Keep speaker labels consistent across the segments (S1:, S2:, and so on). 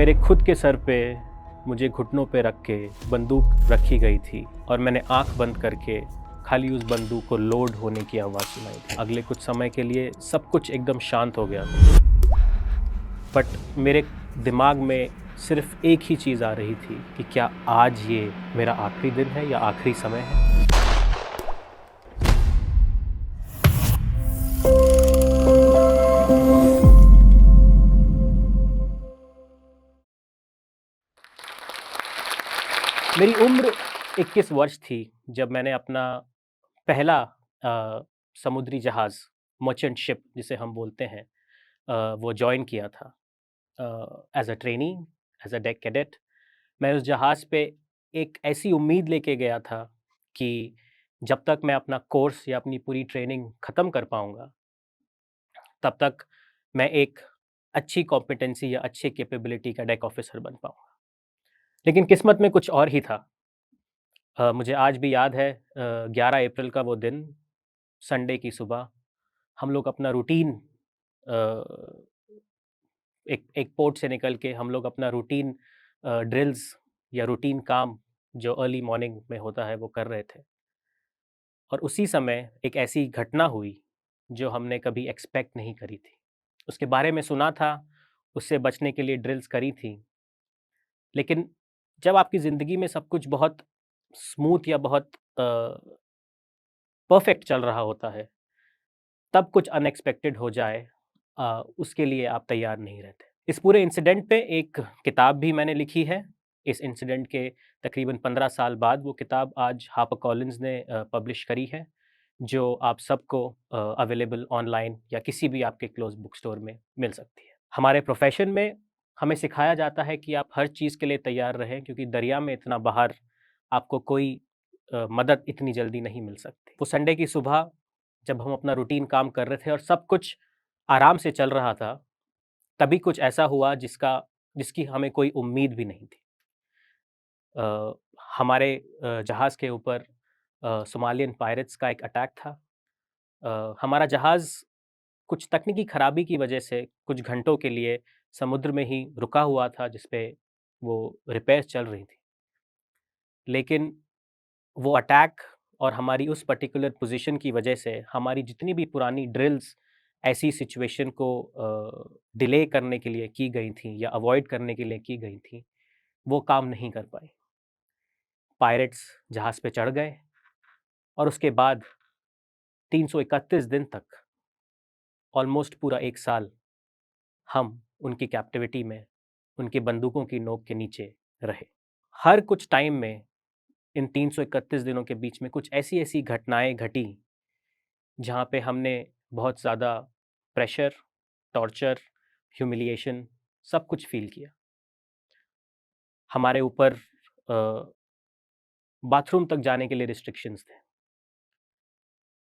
S1: मेरे खुद के सर पे मुझे घुटनों पे रख के बंदूक रखी गई थी और मैंने आंख बंद करके खाली उस बंदूक को लोड होने की आवाज़ सुनाई थी। अगले कुछ समय के लिए सब कुछ एकदम शांत हो गया था, बट मेरे दिमाग में सिर्फ एक ही चीज़ आ रही थी कि क्या आज ये मेरा आखिरी दिन है या आखिरी समय है। मेरी उम्र 21 वर्ष थी जब मैंने अपना पहला समुद्री जहाज़, मर्चेंट शिप जिसे हम बोलते हैं, वो जॉइन किया था as a trainee, as a deck cadet. मैं उस जहाज़ पे एक ऐसी उम्मीद लेके गया था कि जब तक मैं अपना कोर्स या अपनी पूरी ट्रेनिंग ख़त्म कर पाऊँगा, तब तक मैं एक अच्छी कॉम्पिटेंसी या अच्छी कैपेबिलिटी का डेक ऑफ़िसर बन पाऊँगा। लेकिन किस्मत में कुछ और ही था। मुझे आज भी याद है 11 अप्रैल का वो दिन, संडे की सुबह, हम लोग अपना रूटीन अ, एक एक पोर्ट से निकल के हम लोग अपना रूटीन ड्रिल्स या रूटीन काम जो अर्ली मॉर्निंग में होता है वो कर रहे थे। और उसी समय एक ऐसी घटना हुई जो हमने कभी एक्सपेक्ट नहीं करी थी। उसके बारे में सुना था, उससे बचने के लिए ड्रिल्स करी थी, लेकिन जब आपकी ज़िंदगी में सब कुछ बहुत स्मूथ या बहुत परफेक्ट चल रहा होता है, तब कुछ अनएक्सपेक्टेड हो जाए, उसके लिए आप तैयार नहीं रहते। इस पूरे इंसिडेंट पे एक किताब भी मैंने लिखी है। इस इंसिडेंट के तकरीबन 15 साल बाद वो किताब आज हार्पर कॉलिन्स ने पब्लिश करी है, जो आप सबको अवेलेबल ऑनलाइन या किसी भी आपके क्लोज़ बुक स्टोर में मिल सकती है। हमारे प्रोफ़ेशन में हमें सिखाया जाता है कि आप हर चीज़ के लिए तैयार रहें, क्योंकि दरिया में इतना बाहर आपको कोई मदद इतनी जल्दी नहीं मिल सकती। वो संडे की सुबह जब हम अपना रूटीन काम कर रहे थे और सब कुछ आराम से चल रहा था, तभी कुछ ऐसा हुआ जिसकी हमें कोई उम्मीद भी नहीं थी। अ, हमारे जहाज़ के ऊपर सोमालियन पायरेट्स का एक अटैक था। हमारा जहाज़ कुछ तकनीकी खराबी की वजह से कुछ घंटों के लिए समुद्र में ही रुका हुआ था, जिस पे वो रिपेयर्स चल रही थी। लेकिन वो अटैक और हमारी उस पर्टिकुलर पोज़ीशन की वजह से हमारी जितनी भी पुरानी ड्रिल्स ऐसी सिचुएशन को डिले करने के लिए की गई थी या अवॉइड करने के लिए की गई थी, वो काम नहीं कर पाई। पायरेट्स जहाज़ पे चढ़ गए और उसके बाद 331 दिन तक, ऑलमोस्ट पूरा 1 साल, हम उनकी कैप्टिविटी में, उनकी बंदूकों की नोक के नीचे रहे। हर कुछ टाइम में इन 331 दिनों के बीच में कुछ ऐसी-ऐसी घटनाएँ घटी, जहाँ पे हमने बहुत ज़्यादा प्रेशर, टॉर्चर, ह्यूमिलिएशन सब कुछ फ़ील किया। हमारे ऊपर बाथरूम तक जाने के लिए रिस्ट्रिक्शंस थे।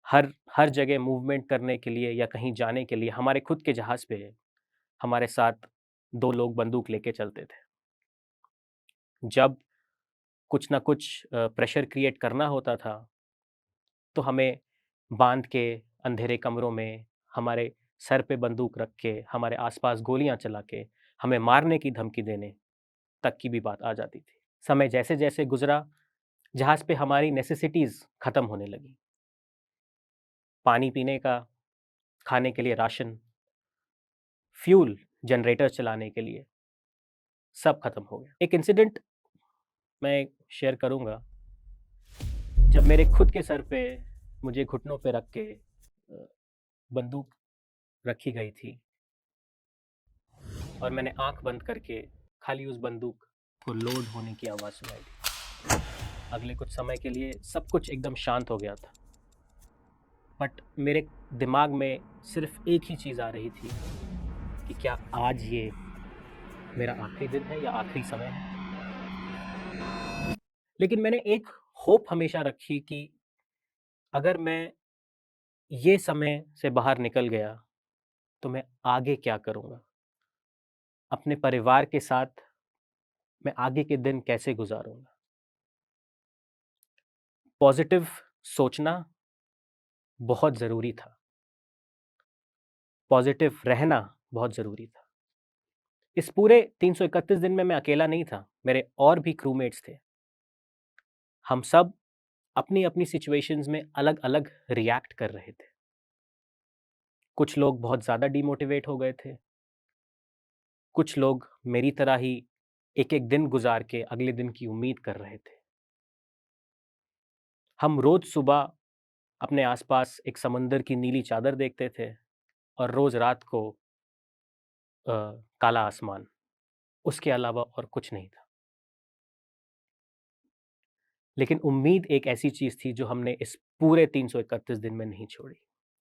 S1: हर हर जगह मूवमेंट करने के लिए या कहीं जाने के लिए हमारे खुद के जहाज़ पे हमारे साथ 2 लोग बंदूक लेके चलते थे। जब कुछ ना कुछ प्रेशर क्रिएट करना होता था, तो हमें बाँध के अंधेरे कमरों में हमारे सर पे बंदूक रख के, हमारे आस-पास गोलियाँ चला के, हमें मारने की धमकी देने तक की भी बात आ जाती थी। समय जैसे-जैसे गुज़रा, जहाज़ पे हमारी नेसेसिटीज़ खत्म होने लगी। पानी पीने का, खाने के लिए राशन, फ्यूल, जनरेटर चलाने के लिए, सब खत्म हो गया। एक इंसिडेंट मैं शेयर करूँगा, जब मेरे खुद के सर पे मुझे घुटनों पे रख के बंदूक रखी गई थी और मैंने आँख बंद करके खाली उस बंदूक को लोड होने की आवाज़ सुनाई थी। अगले कुछ समय के लिए सब कुछ एकदम शांत हो गया था, बट मेरे दिमाग में सिर्फ एक ही चीज़ आ रही थी कि क्या आज ये मेरा आखिरी दिन है या आखिरी समय है। लेकिन मैंने एक होप हमेशा रखी कि अगर मैं ये समय से बाहर निकल गया, तो मैं आगे क्या करूँगा? अपने परिवार के साथ मैं आगे के दिन कैसे गुज़ारूँगा? पॉज़िटिव सोचना बहुत ज़रूरी था, पॉज़िटिव रहना बहुत ज़रूरी था। इस पूरे 331 दिन में मैं अकेला नहीं था, मेरे और भी क्रूमेट्स थे। हम सब अपनी-अपनी सिचुएशंस में अलग-अलग रिएक्ट कर रहे थे। कुछ लोग बहुत ज़्यादा डिमोटिवेट हो गए थे, कुछ लोग मेरी तरह ही एक-एक दिन गुज़ार के अगले दिन की उम्मीद कर रहे थे। हम रोज़ सुबह अपने आस-पास एक समुंदर की नीली चादर देखते थे और रोज़ रात को अ, काला आसमान, उसके अलावा और कुछ नहीं था। लेकिन उम्मीद एक ऐसी चीज़ थी जो हमने इस पूरे 331 दिन में नहीं छोड़ी।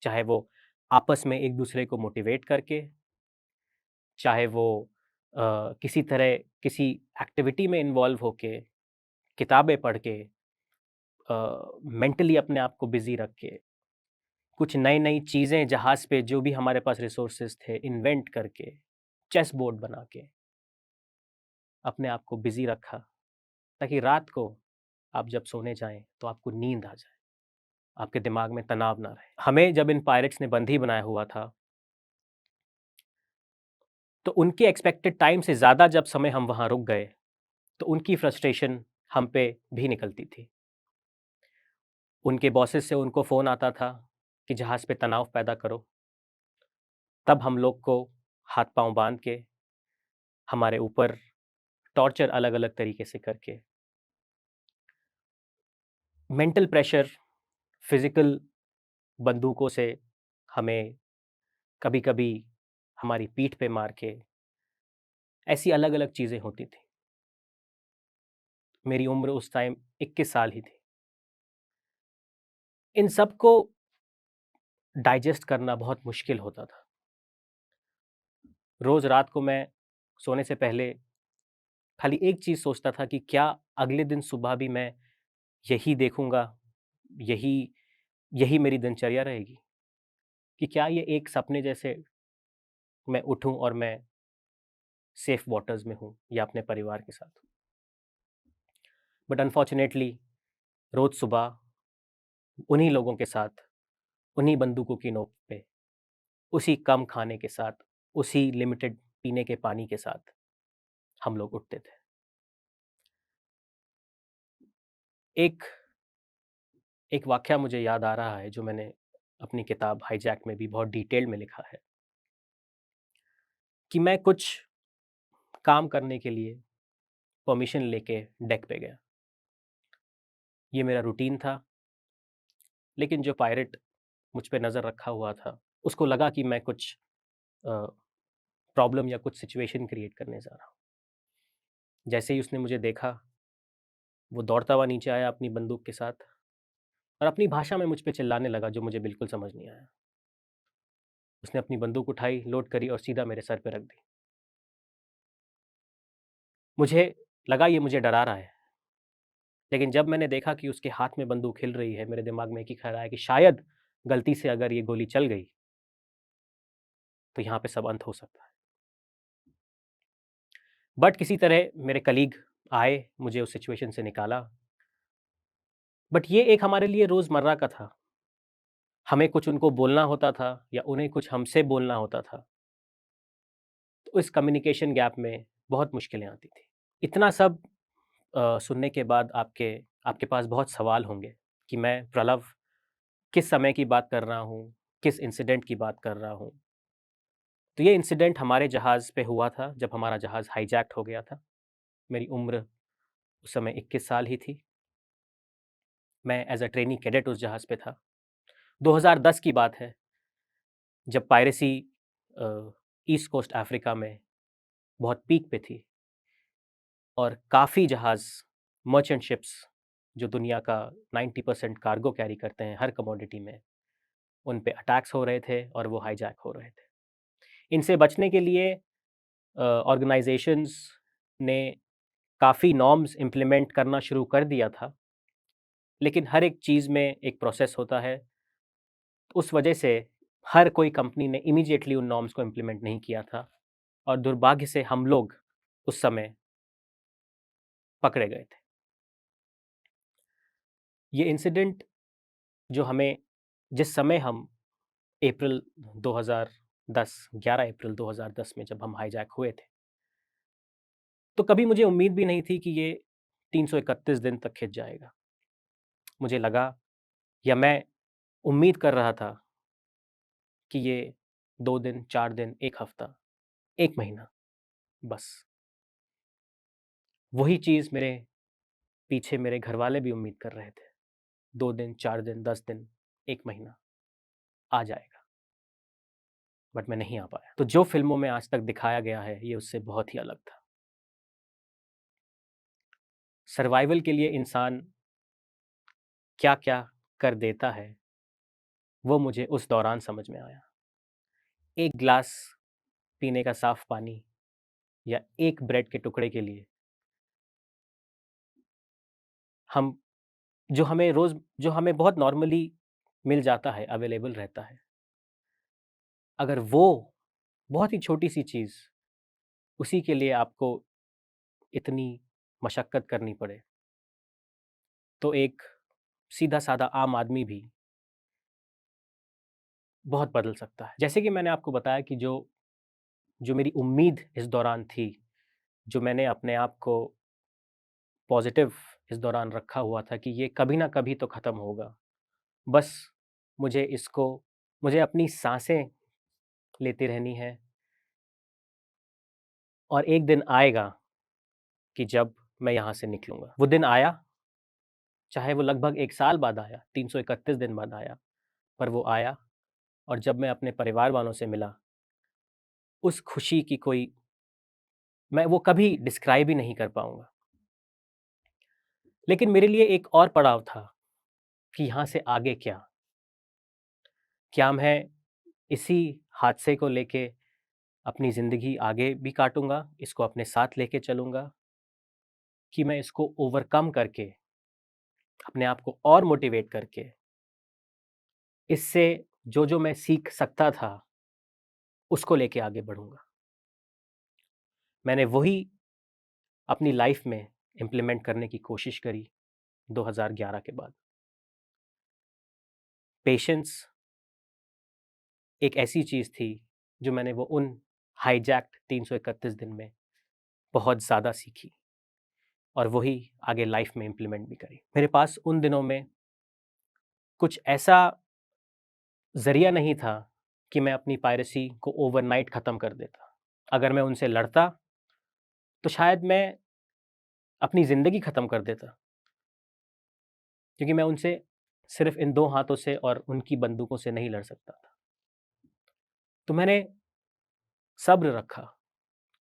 S1: चाहे वो आपस में एक-दूसरे को मोटिवेट करके, चाहे वो किसी तरह किसी एक्टिविटी में इन्वॉल्व होके, किताबें पढ़ के, मेंटली अपने आप को बिज़ी रख के, कुछ नई-नई चीज़ें जहाज़ पे जो भी हमारे पास रिसोर्सेज़ थे इन्वेंट करके, चेस बोर्ड बना के, अपने आप को बिज़ी रखा, ताकि रात को आप जब सोने जाएँ तो आपको नींद आ जाए, आपके दिमाग में तनाव ना रहे। हमें जब इन पायरेट्स ने बंदी बनाया हुआ था, तो उनके एक्सपेक्टेड टाइम से ज़्यादा जब समय हम वहाँ रुक गए, तो उनकी फ्रस्ट्रेशन हम पे भी निकलती थी। उनके बॉसेस से उनको फ़ोन आता था कि जहाज़ पे तनाव पैदा करो। तब हम लोग को हाथ-पाँव बाँध के, हमारे ऊपर टॉर्चर अलग-अलग तरीके से करके, मेंटल प्रेशर, फिज़िकल बंदूकों से हमें कभी-कभी हमारी पीठ पे मार के, ऐसी अलग-अलग चीज़ें होती थी। मेरी उम्र उस टाइम 21 साल ही थी। इन सब को डाइजेस्ट करना बहुत मुश्किल होता था। रोज़ रात को मैं सोने से पहले खाली एक चीज़ सोचता था कि क्या अगले दिन सुबह भी मैं यही देखूँगा, यही यही मेरी दिनचर्या रहेगी? कि क्या ये एक सपने जैसे मैं उठूँ और मैं सेफ वाटर्स में हूँ या अपने परिवार के साथ हूँ? बट अनफॉर्च्युनेटली रोज़ सुबह उन्हीं लोगों के साथ, उन्हीं बंदूकों की नोक पे, उसी कम खाने के साथ, उसी लिमिटेड पीने के पानी के साथ हम लोग उठते थे। एक एक वाक़या मुझे याद आ रहा है जो मैंने अपनी किताब हाईजैक में भी बहुत डिटेल में लिखा है, कि मैं कुछ काम करने के लिए परमिशन लेके डेक पे गया। ये मेरा रूटीन था, लेकिन जो पायलट मुझ पे नज़र रखा हुआ था, उसको लगा कि मैं कुछ अ, प्रॉब्लम या कुछ सिचुएशन क्रिएट करने जा रहा हूँ। जैसे ही उसने मुझे देखा, वो दौड़ता हुआ नीचे आया अपनी बंदूक के साथ और अपनी भाषा में मुझ पे चिल्लाने लगा जो मुझे बिल्कुल समझ नहीं आया। उसने अपनी बंदूक उठाई, लोड करी और सीधा मेरे सर पे रख दी। मुझे लगा ये मुझे डरा रहा है, लेकिन जब मैंने देखा कि उसके हाथ में बंदूक हिल रही है, मेरे दिमाग में एक ही ख़्याल आया कि शायद गलती से अगर ये गोली चल गई, तो यहाँ पे सब अंत हो सकता है। बट किसी तरह मेरे कलीग आए, मुझे उस सिचुएशन से निकाला। बट ये एक हमारे लिए रोज़मर्रा का था। हमें कुछ उनको बोलना होता था या उन्हें कुछ हमसे बोलना होता था। तो इस कम्युनिकेशन गैप में बहुत मुश्किलें आती थी। इतना सब सुनने के बाद आपके आपके पास बहुत सवाल होंगे कि मैं प्रलव किस समय की बात कर रहा हूँ, किस इंसिडेंट की बात कर रहा हूँ। तो ये इंसिडेंट हमारे जहाज़ पे हुआ था जब हमारा जहाज़ हाईजैक्ड हो गया था। मेरी उम्र उस समय 21 साल ही थी। मैं एज़ अ ट्रेनी कैडेट उस जहाज़ पे था। 2010 की बात है, जब पायरेसी ईस्ट कोस्ट अफ्रीका में बहुत पीक पे थी और काफ़ी जहाज़ मर्चेंट शिप्स जो दुनिया का 90% कार्गो कैरी करते हैं हर कमोडिटी में, उन पे अटैक्स हो रहे थे और वो हाईजैक हो रहे थे। इनसे बचने के लिए ऑर्गेनाइज़ेशंस ने काफ़ी नॉर्म्स इम्प्लीमेंट करना शुरू कर दिया था, लेकिन हर एक चीज़ में एक प्रोसेस होता है। उस वजह से हर कोई कंपनी ने इमीडिएटली उन नॉर्म्स को इम्प्लीमेंट नहीं किया था और दुर्भाग्य से हम लोग उस समय पकड़े गए थे। ये इंसिडेंट जो हमें जिस समय हम अप्रैल 2010 11 अप्रैल 2010 में जब हम हाईजैक हुए थे, तो कभी मुझे उम्मीद भी नहीं थी कि ये 331 दिन तक खिंच जाएगा। मुझे लगा या मैं उम्मीद कर रहा था कि ये 2 दिन, 4 दिन, 1 हफ्ता, 1 महीना बस। वही चीज़ मेरे पीछे मेरे घरवाले भी उम्मीद कर रहे थे। 2 दिन, 4 दिन, 10 दिन, 1 महीना आ जाएगा, बट मैं नहीं आ पाया। तो जो फ़िल्मों में आज तक दिखाया गया है, ये उससे बहुत ही अलग था। सर्वाइवल के लिए इंसान क्या-क्या कर देता है, वो मुझे उस दौरान समझ में आया। 1 ग्लास पीने का साफ़ पानी या 1 ब्रेड के टुकड़े के लिए हम जो हमें बहुत नॉर्मली मिल जाता है, अवेलेबल रहता है, अगर वो बहुत ही छोटी-सी चीज़, उसी के लिए आपको इतनी मशक्कत करनी पड़े, तो एक सीधा-साधा आम आदमी भी बहुत बदल सकता है। जैसे कि मैंने आपको बताया कि जो जो मेरी उम्मीद इस दौरान थी, जो मैंने अपने आप को पॉज़िटिव इस दौरान रखा हुआ था कि ये कभी न कभी तो ख़त्म होगा। बस मुझे इसको मुझे अपनी साँसें लेती रहनी है और एक दिन आएगा कि जब मैं यहाँ से निकलूँगा। वो दिन आया, चाहे वो लगभग 1 साल बाद आया, 331 दिन बाद आया, पर वो आया और जब मैं अपने परिवार वालों से मिला, उस खुशी की कोई मैं वो कभी डिस्क्राइब ही नहीं कर पाऊँगा। लेकिन मेरे लिए एक और पड़ाव था कि यहाँ से आगे क्या? क्या मैं इसी हादसे को लेके अपनी ज़िंदगी आगे भी काटूँगा, इसको अपने साथ लेके चलूँगा कि मैं इसको ओवरकम करके, अपने आप को और मोटिवेट करके, इससे जो-जो मैं सीख सकता था, उसको लेके आगे बढ़ूँगा। मैंने वही अपनी लाइफ़ में इम्प्लीमेंट करने की कोशिश करी 2011 के बाद। पेशेंस एक ऐसी चीज़ थी, जो मैंने वो उन हाइजैक्ड 331 दिन में बहुत ज़्यादा सीखी और वही आगे लाइफ़ में इम्प्लीमेंट भी करी। मेरे पास उन दिनों में कुछ ऐसा ज़रिया नहीं था कि मैं अपनी पायरेसी को ओवरनाइट ख़त्म कर देता। अगर मैं उनसे लड़ता, तो शायद मैं अपनी ज़िंदगी ख़त्म कर देता, क्योंकि मैं उनसे सिर्फ़ इन 2 हाथों से और उनकी बंदूकों से नहीं लड़ सकता था। तो मैंने सब्र रखा,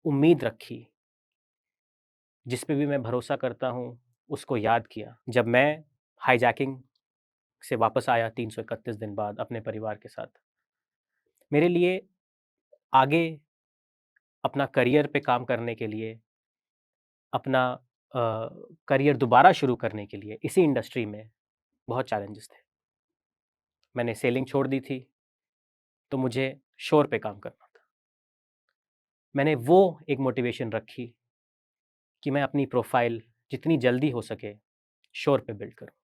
S1: उम्मीद रखी, जिस पे भी मैं भरोसा करता हूँ, उसको याद किया। जब मैं हाइजैकिंग से वापस आया 331 दिन बाद अपने परिवार के साथ, मेरे लिए आगे अपना करियर पे काम करने के लिए, अपना करियर दोबारा शुरू करने के लिए इसी इंडस्ट्री में बहुत चैलेंजेस थे। मैंने सेलिंग छोड़ दी थी, तो मुझे शोर पे काम करना था। मैंने वो एक मोटिवेशन रखी कि मैं अपनी प्रोफ़ाइल जितनी जल्दी हो सके शोर पे बिल्ड करूँ।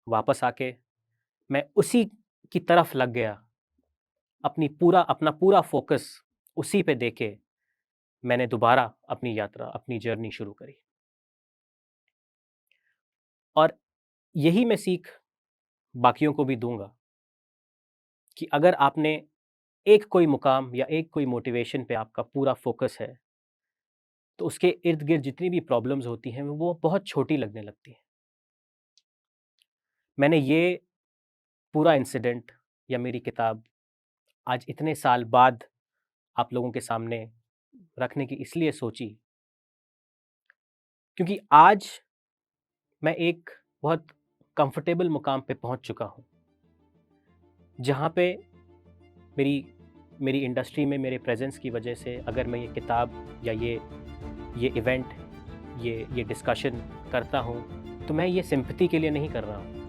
S1: वापस आके मैं उसी की तरफ लग गया, अपना पूरा फ़ोकस उसी पे देके मैंने दोबारा अपनी यात्रा, अपनी जर्नी शुरू करी। और यही मैं सीख बाकियों को भी दूँगा कि अगर आपने एक कोई मुकाम या एक कोई मोटिवेशन पे आपका पूरा फ़ोकस है, तो उसके इर्द-गिर्द जितनी भी प्रॉब्लम्स होती हैं, वो बहुत छोटी लगने लगती हैं। मैंने ये पूरा इंसिडेंट या मेरी किताब आज इतने साल बाद आप लोगों के सामने रखने की इसलिए सोची, क्योंकि आज मैं एक बहुत कंफर्टेबल मुकाम पे पहुंच चुका हूं, जहां पे मेरी मेरी इंडस्ट्री में मेरे प्रेजेंस की वजह से अगर मैं ये किताब या ये इवेंट ये डिस्कशन करता हूं, तो मैं ये सिंपैथी के लिए नहीं कर रहा हूं,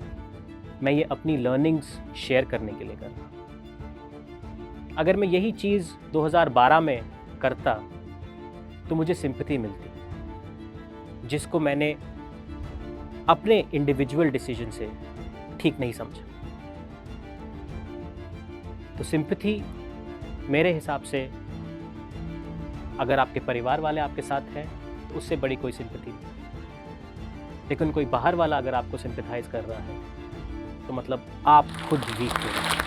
S1: मैं ये अपनी लर्निंग्स शेयर करने के लिए कर रहा हूं। अगर मैं यही चीज़ 2012 में करता, तो मुझे सिंपैथी मिलती, जिसको मैंने अपने इंडिविजुअल डिसीजन से ठीक नहीं समझा। तो सिंपैथी मेरे हिसाब से अगर आपके परिवार वाले आपके साथ हैं, तो उससे बड़ी कोई सिंपैथी नहीं। लेकिन कोई बाहर वाला अगर आपको सिम्पैथाइज़ कर रहा है, तो मतलब आप खुद वीक हो रहे हैं।